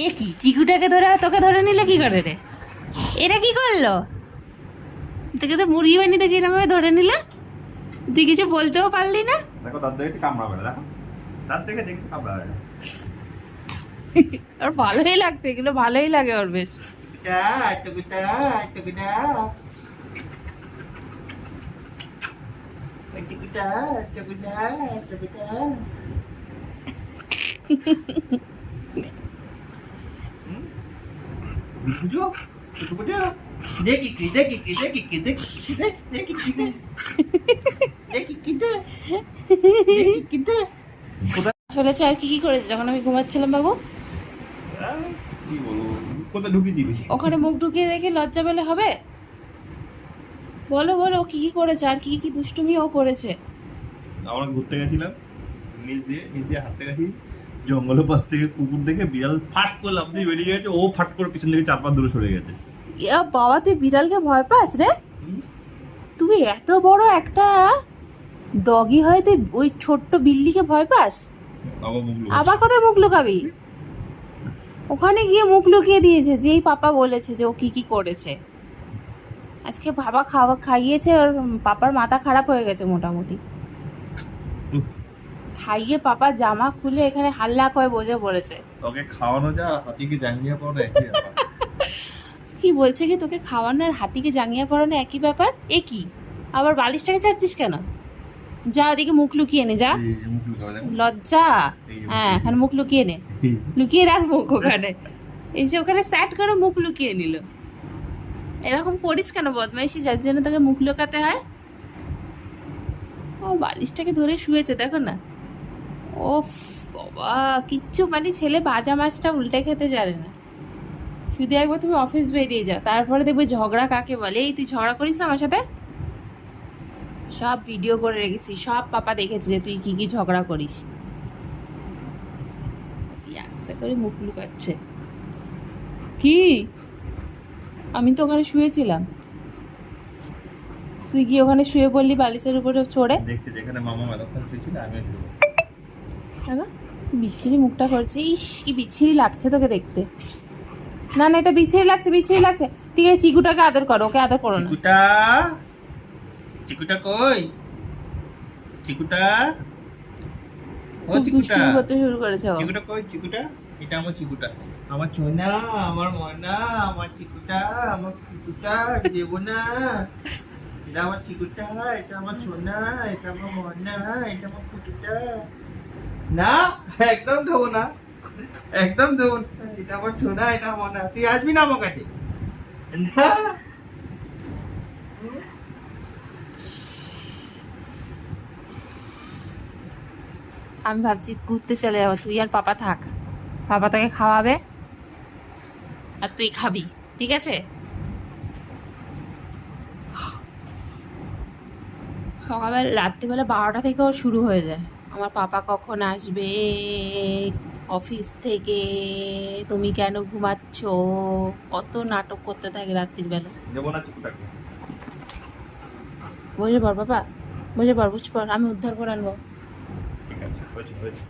এ কি চিকুটাকে ধরে তোকে ধরে নিলে কি করে রে? এটা কি করলো? তোকে তো মুরগি বানিয়ে দেখি এরকম ধরে নিলে, তুই কিছু বলতেও পারলি না। দেখো তার থেকে কামড়াবে না, দেখো তার থেকে দেখতে কামড়াবে না। ওর ভালোই লাগছে, এগুলো ভালোই লাগে ওর বেশ। ফেলেছে আর কি কি করেছে যখন আমি ঘুমাচ্ছিলাম বাবু? কি বলবো, কোথায় ঢুকিয়ে দিবি? ওখানে মুখ ঢুকিয়ে রেখে লজ্জা পেলে হবে? বলো বলো, ও কি কি করেছে আর কি কি দুষ্টুমি ও করেছে? আমরা ঘুরতে গেছিলাম, নিচ দিয়ে হাঁটতে গেছি, জঙ্গলের পাশ থেকে কুকুর দেখে বিড়াল ফাট করে লাফ দিয়ে বেরিয়ে গেছে, ও ফাট করে পিছন থেকে 4 পা দূরে সরে গেছে। ইয়া বাবা, তুই বিড়ালকে ভয় পাস রে? তুই এত বড় একটা ডগি হয় তুই ওই ছোট্ট বিল্লিকে ভয় পাস? আবার কোথায় মুখ লুকাবি? ওখানে গিয়ে মুখ লুকিয়ে দিয়েছে, যেই পাপা বলেছে যে ও কি কি করেছে। আজকে বাবা খাইয়েছে, ওর পাপার মাথা খারাপ হয়ে গেছে মোটামুটি। খাইয়ে পাপা জামা খুলে এখানে হাল্লা করে বসে পড়েছে। তোকে খাওয়ানো যা, হাতিকে জাঙ্গিয়ে পড়ানো একই ব্যাপার। কি বলছে কি, তোকে খাওয়ানো আর হাতিকে জাঙ্গিয়ে পড়ানো একই ব্যাপার? এ কি আবার বালিশটাকে ছাড়ছিস কেন? যা ওদিকে মুখ লুকিয়ে নে, যা, লজ্জা। হ্যাঁ, এখানে মুখ লুকিয়ে নে, লুকিয়ে রাখ মুখ ওখানে। এসে ওখানে স্যাট করে মুখ লুকিয়ে নিল। এরকম করিস কেন বদমাইশি, যার জন্য তোকে মুখ লুকাতে হয়? ও বালিশটাকে ধরে শুয়েছে, দেখো না। ওফ বাবা, কিচ্ছু মানে ছেলে ভাজা মাছটা উল্টে খেতে জানে না। শুধু একবার তুমি অফিস বেরিয়ে যাও, তারপরে দেখবে ঝগড়া কাকে বলে। এই তুই ঝগড়া করিস না আমার সাথে? সব ভিডিও করে রেখেছি, সব পাপা দেখেছে যে তুই কি কি ঝগড়া করিস। আস্তে করে মুখ লুকাচ্ছে। কি, আমি তো ওখানে শুয়েছিলাম, তুই কি ওখানে শুয়ে পড়লি বালিশের উপরে চড়ে? দেখছি যেখানে মামা এতক্ষণ শুয়েছিল আমিও শুয়ে। বাবা বিচ্ছিরি মুখটা করছে, ইস কি বিচ্ছিরি লাগছে তোকে দেখতে। না না, এটা বিচ্ছিরি লাগছে, বিচ্ছিরি লাগছে। ঠিক আছে, চিকুটাকে আদর করো, ওকে আদর করো না। চিকুটা, চিকুটা কই? চিকুটা, ও খুব চিকুটা দুষ্টুমি করতে শুরু করেছে ও। চিকুটা কই? চিকুটা, এটা আমার চিকুটা, আমার সোনা, আমার ময়না, আমার চিকুটা, আমার চিকুটা দেবো না। এটা আমার চিকুটা, এটা আমার সোনা, এটা আমার ময়না, এটা আমার চিকুটা। না, একদম দেবো না, একদম দেবো না। এটা আমার সোনা, এটা আমার না। তুই আসবি না আমার কাছে না। আমি ভাবছি ঘুরতে চলে যাবো, তুই আর পাপা থাক, পাপা তোকে খাওয়াবে আর তুই খাবি, ঠিক আছে? সকালবেলা রাত্রিবেলা 12টা থেকে ওর শুরু হয়ে যায়, আমার পাপা কখন আসবে অফিস থেকে, তুমি কেন ঘুমাচ্ছ, কত নাটক করতে থাকে রাত্রির বেলা। দেবো না চিকুটাকে। বসে পড় বাবা, বসে পড়, বুঝ পড়, আমি উদ্ধার করে আনবো। ঠিক আছে, হয়েছে হয়েছে।